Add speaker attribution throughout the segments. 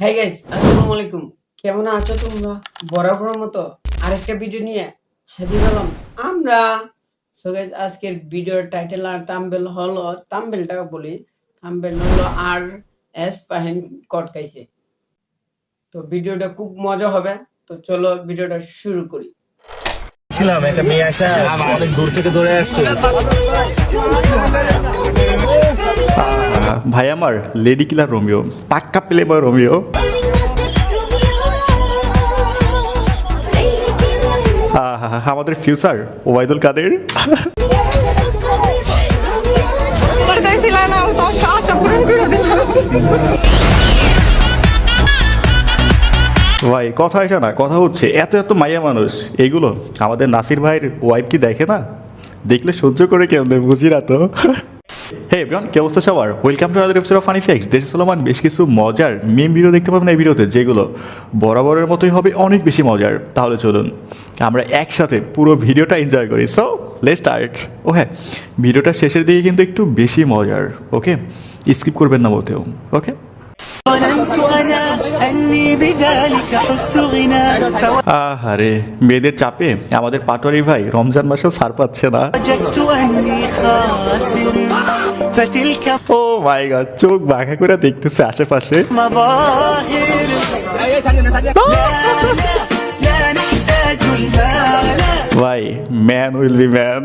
Speaker 1: হ্যাঁ গাইস, আসসালামু আলাইকুম। কেমন আছো তোমরা? বরাবরের মতো আরেকটা ভিডিও নিয়ে হাজির হলাম আমরা। সো গাইস, আজকের ভিডিওর টাইটেল আর থাম্বনেল হলো, থাম্বনেলটা বলি, থাম্বনেল হলো আর এস ফাহিম কটকাইছে। তো ভিডিওটা খুব মজা হবে। তো চলো ভিডিওটা শুরু করি।
Speaker 2: ছিলাম একটা মেয়ে আসা অনেক দূর থেকে দৌড়ে আসছে।
Speaker 3: ভাই আমার লেডি কিলার রোমিও, পাক্কা প্লে বয় রোমিও। আমাদের ফিউচার ওবায়দুল কাদের। ভাই কথা হয়েছে না, কথা হচ্ছে এত এত মাইয়া মানুষ, এইগুলো আমাদের নাসির ভাইয়ের ওয়াইফ কি দেখে না? দেখলে সহ্য করে কেমনে বুঝি না তো। হে এভরিওয়ান, কি অবস্থা সবার? Welcome to other episode of funny facts. দেশে চলমান বেশ কিছু মজার মিম ভিডিও দেখতে পাবেন এই ভিডিওতে, যেগুলো বরাবরের মতোই হবে অনেক বেশি মজার। তাহলে চলুন আমরা একসাথে পুরো ভিডিওটা এনজয় করি। So let's start. ও হ্যাঁ, ভিডিওটা শেষের দিকে কিন্তু একটু বেশি মজার, ওকে? স্কিপ করবেন না মোটেও, ওকে? আহারে, মেয়েদের চাপে আমাদের পাটোয়ারি ভাই রমজান মাসেও ছাড় পাচ্ছে না। ও মাই গড, চোখ বাঁকা করে দেখতেছে আশেপাশে। ভাই ম্যান উইল বি ম্যান।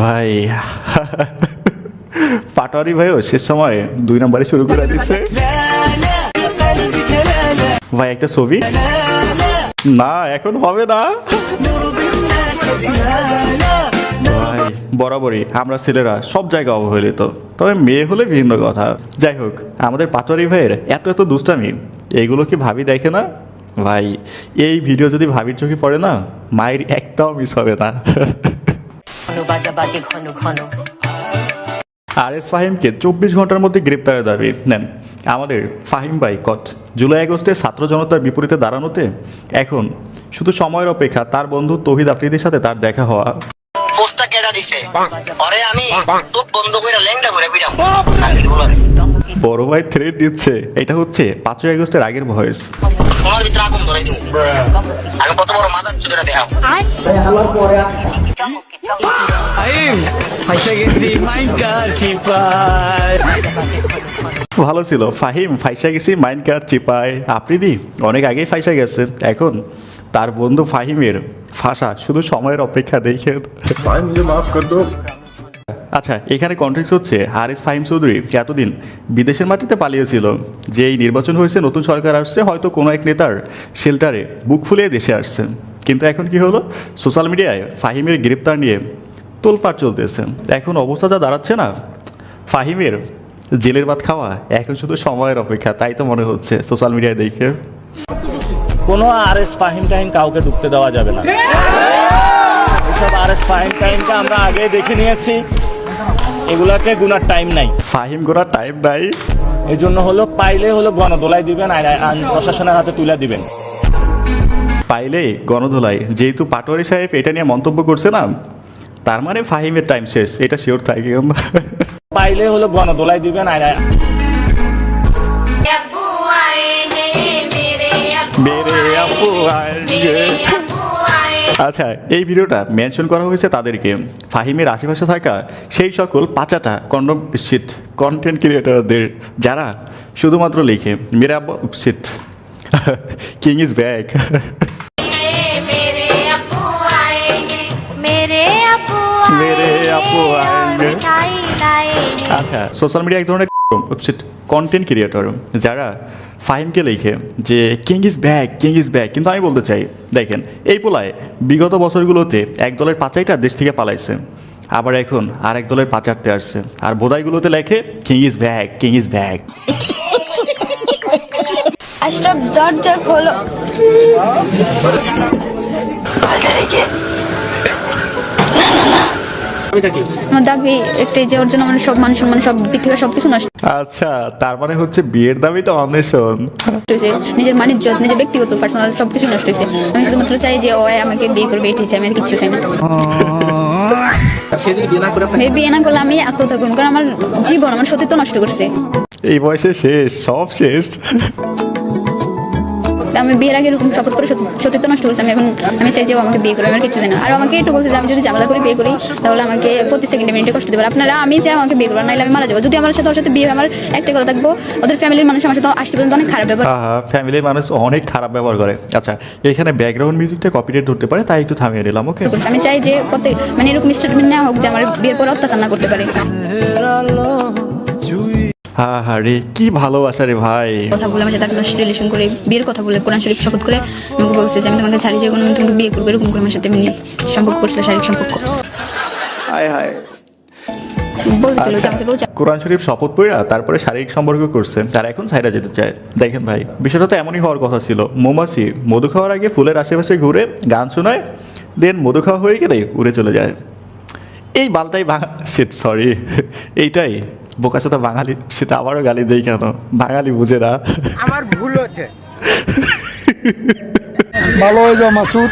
Speaker 3: ভাই পাটোয়ারি ভাইও শেষ সময় 2 নম্বরে শুরু করে দিচ্ছে। ভাই একটা ছবি না, এখন হবে না। ভাই বরাবরই আমরা ছেলেরা সব জায়গায় অবহেলিত, তবে মেয়ে হলে ভিন্ন কথা। যাই হোক, আমাদের পাটোয়ারি ভাইয়ের এত এত দুষ্টামি, এইগুলো কি ভাবি দেখে না? ভাই এই ভিডিও যদি ভাবির চোখে পড়ে না, মায়ের একটাও মিস হবে না। আর এস ফাহিমকে 24 ঘন্টার মধ্যে গ্রেপ্তারের দাবি নেন আমাদের ফাহিম ভাই কট। জুলাই আগস্টে ছাত্র জনতার বিপরীতে দাঁড়ানোতে এখন শুধু সময়ের অপেক্ষা তার বন্ধু তৌহিদ আফ্রিদির সাথে তার দেখা হওয়া।
Speaker 4: পোস্টটা কেডা দিছে? আরে আমি তো বন্ধ কইরা ল্যাংডা করে বিড়াম।
Speaker 3: বড় ভাই থ্রেট দিচ্ছে। এটা হচ্ছে 5 আগস্টের আগের ভয়েস।
Speaker 4: তোমার ভিতরে আগুন ধরাই দিমু। আমি কত বড় মাদার চুদরা দেখাও।
Speaker 3: ভালো ছিল ফাহিম, ফাইসা গেছি মাইন্ড কার চিপায়। আফ্রিদি অনেক আগেই ফাইসা গেছে, এখন তার বন্ধু ফাহিমের ফাঁসা শুধু সময়ের অপেক্ষা। দেখে আচ্ছা, এখানে কন্টেক্সট হচ্ছে হারিস ফাহিম চৌধুরী এতদিন বিদেশের মাটিতে পালিয়েছিল। যে এই নির্বাচন হয়েছে, নতুন সরকার আসছে, হয়তো কোনো এক নেতার শেল্টারে বুক ফুলিয়ে দেশে আসছে। কিন্তু এখন কি হলো, সোশ্যাল মিডিয়ায় ফাহিমের গ্রেপ্তার নিয়ে তোলপাড় চলতেছে। এখন অবস্থা যা দাঁড়াচ্ছে না, ফাহিমের জেলের ভাত খাওয়া এখন শুধু সময়ের অপেক্ষা, তাই তো মনে হচ্ছে সোশ্যাল মিডিয়ায় দেখে।
Speaker 2: কোনো আরএস ফাহিম টাহিম কাউকে ঢুকতে দেওয়া যাবে না। এইসব আরএস ফাহিম টাহিমকে আমরা আগে দেখে নিয়েছি, এগুলাকে গুনার টাইম নাই।
Speaker 3: ফাহিম গোনার টাইম নাই,
Speaker 2: এই জন্য হলো পাইলে হলো গণদোলাই দিবেন, আইন প্রশাসনের হাতে তুলে দিবেন।
Speaker 3: পাইলে গণধোলাই, যেহেতু পাটোয়ারি সাহেব এটা নিয়ে মন্তব্য করছে না, তার মানে ফাহিমের টাইম শেষ, এটা শিওর থাকে।
Speaker 2: পাইলে হলো গণদোলাই দিবেন,
Speaker 3: আচ্ছা, এই ভিডিওটা মেনশন করা হয়েছে তাদেরকে, ফাহিমের আশেপাশে থাকা সেই সকল পাচাটা কন্টেন্ট ক্রিয়েটরদের, যারা শুধুমাত্র লিখে মেরে আব্বু শিট, কিং ইজ ব্যাক। আচ্ছা, সোশ্যাল মিডিয়া এক ধরনের কন্টেন্ট ক্রিয়েটর, যারা ফাহিমকে লিখে যে king is back, king is back. কিন্তু আমি বলতে চাই, দেখেন এই পোলায় বিগত বছরগুলোতে এক দলের পাচাইটা দেশ থেকে পালাইছে, আবার এখন আর এক দলের পাচারতে আসছে, আর বোধাইগুলোতে লেখে king is back, king is back.
Speaker 5: Ashraf দরজা খোলো। আমার দাবি একটাই যে ওর জন্য আমার সব মান সম্মান সব দিক থেকে সবকিছু নষ্ট
Speaker 3: আচ্ছা, তার মানে হচ্ছে বিয়ের দাবি তো অন্বেষণ।
Speaker 5: হয়েছে, নিজের মানিজ্যত, নিজের ব্যক্তিগত পার্সোনাল সবকিছু নষ্ট হয়েছে। আমি শুধুমাত্র চাই যে ও আমাকে বিয়ে করবে, এটাই চাই, আমি আর কিচ্ছু চাই না। বিয়ে না করলে আমি আত্মহত্যা করবো, কারণ আমার জীবন, আমার সতীত্ব নষ্ট করছে।
Speaker 3: এই বয়সে শেষ, সব শেষ।
Speaker 5: আমি বিয়ের আগে এরকম শপথ করে সতীত্ব নষ্ট করছি। আমি চাই যে ও আমাকে বিয়ে করবে, আমার কিছু চাই না। আর আমাকে একটু বলছে যে আমি যদি ঝামেলা করে বিয়ে করি তাহলে আমাকে প্রতি সেকেন্ডে মিনিটে কষ্ট দেবে। আপনারা, আমি চাই আমাকে বিয়ে করবো, নাহলে আমি মারা যাবো। যদি আমার সাথে ওর সাথে বিয়ে হয়, আমার একটা কথা থাকবো, ওদের ফ্যামিলির মানুষ আমার সাথে আসতে পর্যন্ত অনেক খারাপ ব্যবহার।
Speaker 3: ফ্যামিলির মানুষ অনেক খারাপ ব্যবহার করে। আচ্ছা, এখানে ব্যাকগ্রাউন্ড মিউজিকটা কপিরাইট ধরতে পারে, তাই একটু থামিয়ে নিলাম। ওকে,
Speaker 5: আমি চাই যে মানে এরকম স্টেটমেন্ট নেওয়া হোক যে আমার বিয়ের পরে অত্যাচার না করতে পারে।
Speaker 3: রে কি ভালোবাসা রে ভাই।
Speaker 5: কথা বলে আমার সাথে রিলেশন করে বিয়ের কথা বলে কোরআন শরীফ শপথ করে আমাকে বলছে যে আমি তোমাকে ছাড়ি যাবো না, তোমাকে বিয়ে করবো, এরকম করে আমার সাথে আমি সম্পর্ক করছিল, শারীরিক সম্পর্ক। বলছিল যে আমাকে রোজা
Speaker 3: কোরআন শরীফ শপথ পড়া তারপরে শারীরিক সম্পর্ক করছে, তার এখন ছাইরা যেতে চায়। দেখেন ভাই, বিষয়টা তো এমনই হওয়ার কথা ছিল। মৌমাছি মধু খাওয়ার আগে ফুলের আশেপাশে ঘুরে গান শোনায়, দেন মধু খাওয়া হয়ে গেলে উড়ে চলে যায়। এই বালটাই সরি, এইটাই বোকাচোদা বাঙালি। সেটা আবারও গালি দেই কেন? বাঙালি বুঝে না।
Speaker 6: আমার ভুল হচ্ছে।
Speaker 7: ভালো হয়ে যাও মাসুদ,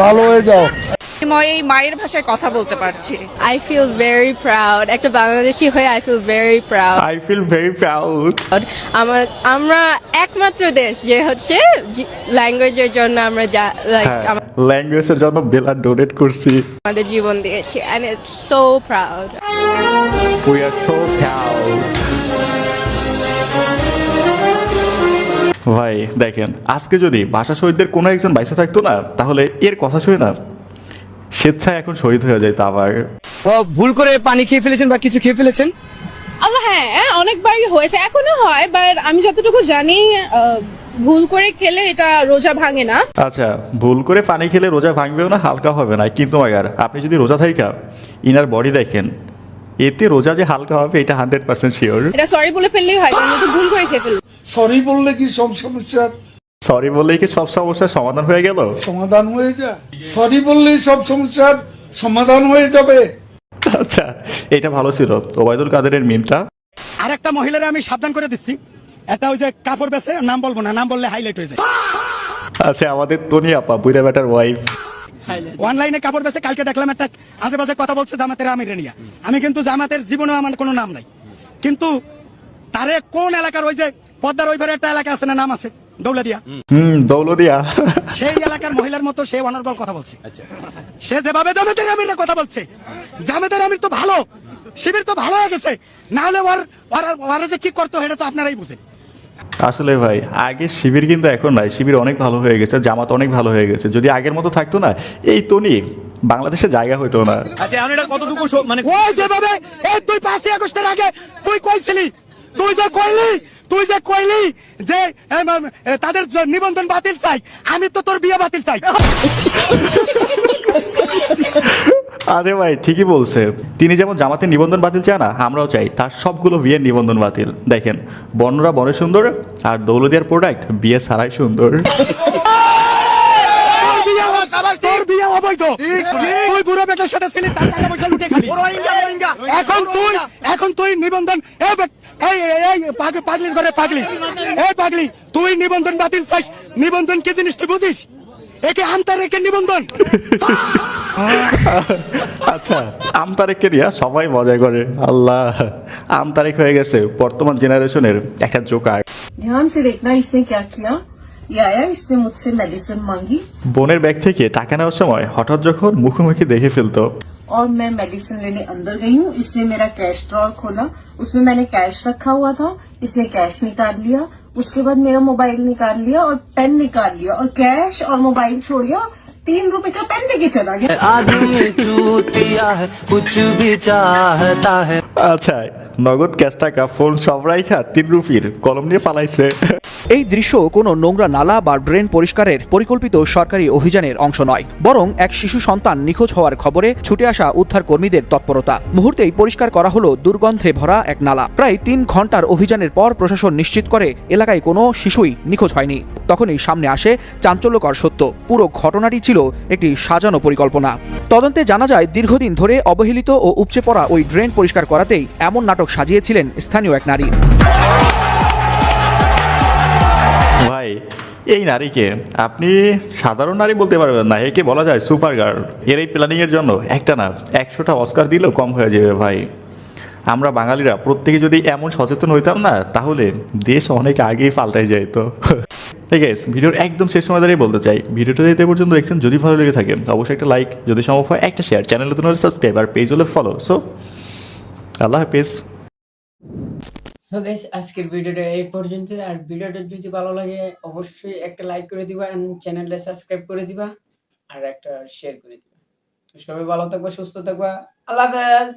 Speaker 7: ভালো হয়ে যাও।
Speaker 8: এই মায়ের ভাষায় কথা বলতে পারছি।
Speaker 9: I feel very proud. একটা বাংলাদেশী হয়ে I feel very proud.
Speaker 3: I feel very proud.
Speaker 9: আমরা একমাত্র দেশ যে হচ্ছে ল্যাঙ্গুয়েজের জন্য আমরা
Speaker 3: ল্যাঙ্গুয়েজের জন্য বেলা ডোনেট করছি,
Speaker 9: আমাদের জীবন দিয়েছি, and it's so proud.
Speaker 3: We are so proud. ভাই দেখেন, আজকে যদি ভাষা শহীদদের কোনো একজন বাইসে থাকতো না, তাহলে এর কথা শুনে না স্বেচ্ছায় এখন শহীদ হয়ে যায়। তা আবার
Speaker 6: ভুল করে পানি খেয়ে ফেলেছেন বা কিছু খেয়ে ফেলেছেন?
Speaker 8: আল্লাহ, হ্যাঁ, অনেকবারই হয়েছে, এখনো হয়, বাট আমি যতটুকু জানি ভুল করে খেলে এটা রোজা ভাঙে না।
Speaker 3: আচ্ছা, ভুল করে পানি খেলে রোজা ভাঙবেও না, হালকা হবে না। কিন্তু আগার আপনি যদি রোজা থাকা ইনার বডি দেখেন, এতে রোজা যে হালকা হবে এটা 100% শিওর।
Speaker 8: এটা সরি বলে ফেললেই হয়, আমি তো ভুল করে খেয়ে ফেললাম।
Speaker 7: সরি বললে কি সব সমস্যার
Speaker 3: সরি বললেই কি সব সমস্যার সমাধান হয়ে গেল?
Speaker 7: সমাধান হয়ে যায়? সরি বললেই সব সমস্যার সমাধান হয়ে যাবে?
Speaker 3: আচ্ছা, এটা ভালো ছিল ওবায়দুল কাদেরের মিমটা।
Speaker 6: আর একটা মহিলার আমি সাবধান করে দিচ্ছি, একটা ওই যে কাপড় বেচে, নাম বলবো না, নাম বললে হাইলাইট হয়ে যায়।
Speaker 3: আচ্ছা, আমাদের তনি আপা, বুইরা বেটার ওয়াইফ,
Speaker 6: অনলাইনে কাপড় বেচে, কালকে দেখলাম একটা আশেপাশে কথা বলছে জামাতের আমির নিয়ে। আমি কিন্তু জামাতের জীবনেও আমার কোনো নাম নাই, কিন্তু তারে কোন এলাকার ওই যে পদ্মার ওই একটা এলাকা আছে না, নাম আছে দৌলদিয়া,
Speaker 3: দৌলদিয়া,
Speaker 6: সেই এলাকার মহিলার মতো সে অনর্গল কথা বলছে। সে যেভাবে জামাতের আমির কথা বলছে, জামাতের আমির তো ভালো, শিবির তো ভালো হয়ে গেছে, না হলে ওর যে কি করতো এটা তো আপনারাই বুঝেন।
Speaker 3: আসলে ভাই, আগে শিবির কিন্তু এখন নাই। শিবির অনেক ভালো হয়ে গেছে, জামাত অনেক ভালো হয়ে গেছে। যদি আগের মতো থাকতো না, এই তনি বাংলাদেশে জায়গা হইতো না।
Speaker 6: আচ্ছা, এখন এটা কতটুকু মানে ওই যেভাবে এই তুই 5ই আগস্টের আগে তুই কইছিলি, তুই যে কইলি যে তাদের নিবন্ধন বাতিল চাই, আমি তো তোর বিয়ে বাতিল চাই।
Speaker 3: আরে ভাই, ঠিকই বলছে। তিনি যেমন জামাতের নিবন্ধন বাতিল চায় না, আমরাও চাই তার সবগুলো বিয়ের নিবন্ধন বাতিল। দেখেন, বর্ণরা বড় সুন্দর, আর দৌলদিয়ার প্রোডাক্ট বিয়ে ছাড়াই সুন্দর।
Speaker 6: তোর বিয়ে অবৈধ, তুই বুড়ো বেটার সাথে ছিলি, তার টাকা পয়সা লুটে খালি। এখন তুই নিবন্ধন, পাগলির ঘরে পাগলি, এই পাগলি, তুই নিবন্ধন বাতিল চাস। নিবন্ধন কি জিনিস তুই বুঝিস? একে আমতারেকের নিবন্ধন।
Speaker 3: আচ্ছা, আমতারেককে নিয়ে সবাই মজা করে। আল্লাহ, আমতারেক হয়ে গেছে বর্তমান জেনারেশনের একটা জোকার।
Speaker 10: ध्यान से देखना इसने क्या किया। ये आया, इसने मुझसे मेडिसिन मांगी
Speaker 3: বোনের ব্যাগ থেকে টাকা নেওয়ার সময় হঠাৎ যখন মুখোমুখি দেখে ফেলতো,
Speaker 10: और मैं मेडिसिन लेने अंदर गई हूँ। इसने मेरा कैश ड्रॉर खोला, उसमें मैंने कैश रखा हुआ था, इसने कैश निकाल लिया, उसके बाद मेरा मोबाइल निकाल लिया और पेन निकाल लिया, और कैश और मोबाइल छोड़ गया, 3 रुपए का पेन लेके चला गया।
Speaker 3: আচ্ছা, নগদ ক্যাশ টাকা ফোন সব রাইখা 3 রুপির কলম নিয়ে পালাইছে।
Speaker 11: এই দৃশ্য কোনো নোংরা নালা বা ড্রেন পরিষ্কারের পরিকল্পিত সরকারি অভিযানের অংশ নয়, বরং এক শিশু সন্তান নিখোঁজ হওয়ার খবরে ছুটে আসা উদ্ধার কর্মীদের তৎপরতা। মুহূর্তেই পরিষ্কার করা হলো দুর্গন্ধে ভরা এক নালা। প্রায় 3 ঘন্টার অভিযানের পর প্রশাসন নিশ্চিত করে এলাকায় কোনো শিশুই নিখোঁজ হয়নি। তখনই সামনে আসে চাঞ্চল্যকর সত্য, পুরো ঘটনাটি ছিল একটি সাজানো পরিকল্পনা। তদন্তে জানা যায় দীর্ঘদিন ধরে অবহেলিত ও উপচে পড়া ওই ড্রেন পরিষ্কার করাতেই এমন নাটক সাজিয়েছিলেন স্থানীয় এক নারী।
Speaker 3: ভাই এই নারীকে আপনি সাধারণ নারী বলতে পারবেন না, একে বলা যায় সুপার গার্ল। এর এই প্ল্যানিংয়ের জন্য একটা না 100টা অস্কার দিলেও কম হয়ে যাবে ভাই। আমরা বাঙালিরা প্রত্যেকে যদি এমন সচেতন হইতাম না, তাহলে দেশ অনেক আগেই পাল্টাই যেত। ঠিক আছে, ভিডিওর একদম শেষ সময় দাঁড়িয়ে বলতে চাই, ভিডিওটা যেতে পর্যন্ত দেখছেন, যদি ভালো লেগে থাকে অবশ্যই একটা লাইক, যদি সম্ভব হয় একটা শেয়ার, চ্যানেল নতুন হলে সাবস্ক্রাইব, আর পেজ হলে ফলো। সো আল্লাহ হাফেজ।
Speaker 1: সো গাইস, আজকের ভিডিওটা এই পর্যন্ত। আর ভিডিওটা যদি ভালো লাগে অবশ্যই একটা লাইক করে দিবা, এন্ড চ্যানেলটা সাবস্ক্রাইব করে দিবা, আর একটা শেয়ার করে দিবা। তো সবাই ভালো থাকবা, সুস্থ থাকবা, আল্লাহ হাফেজ।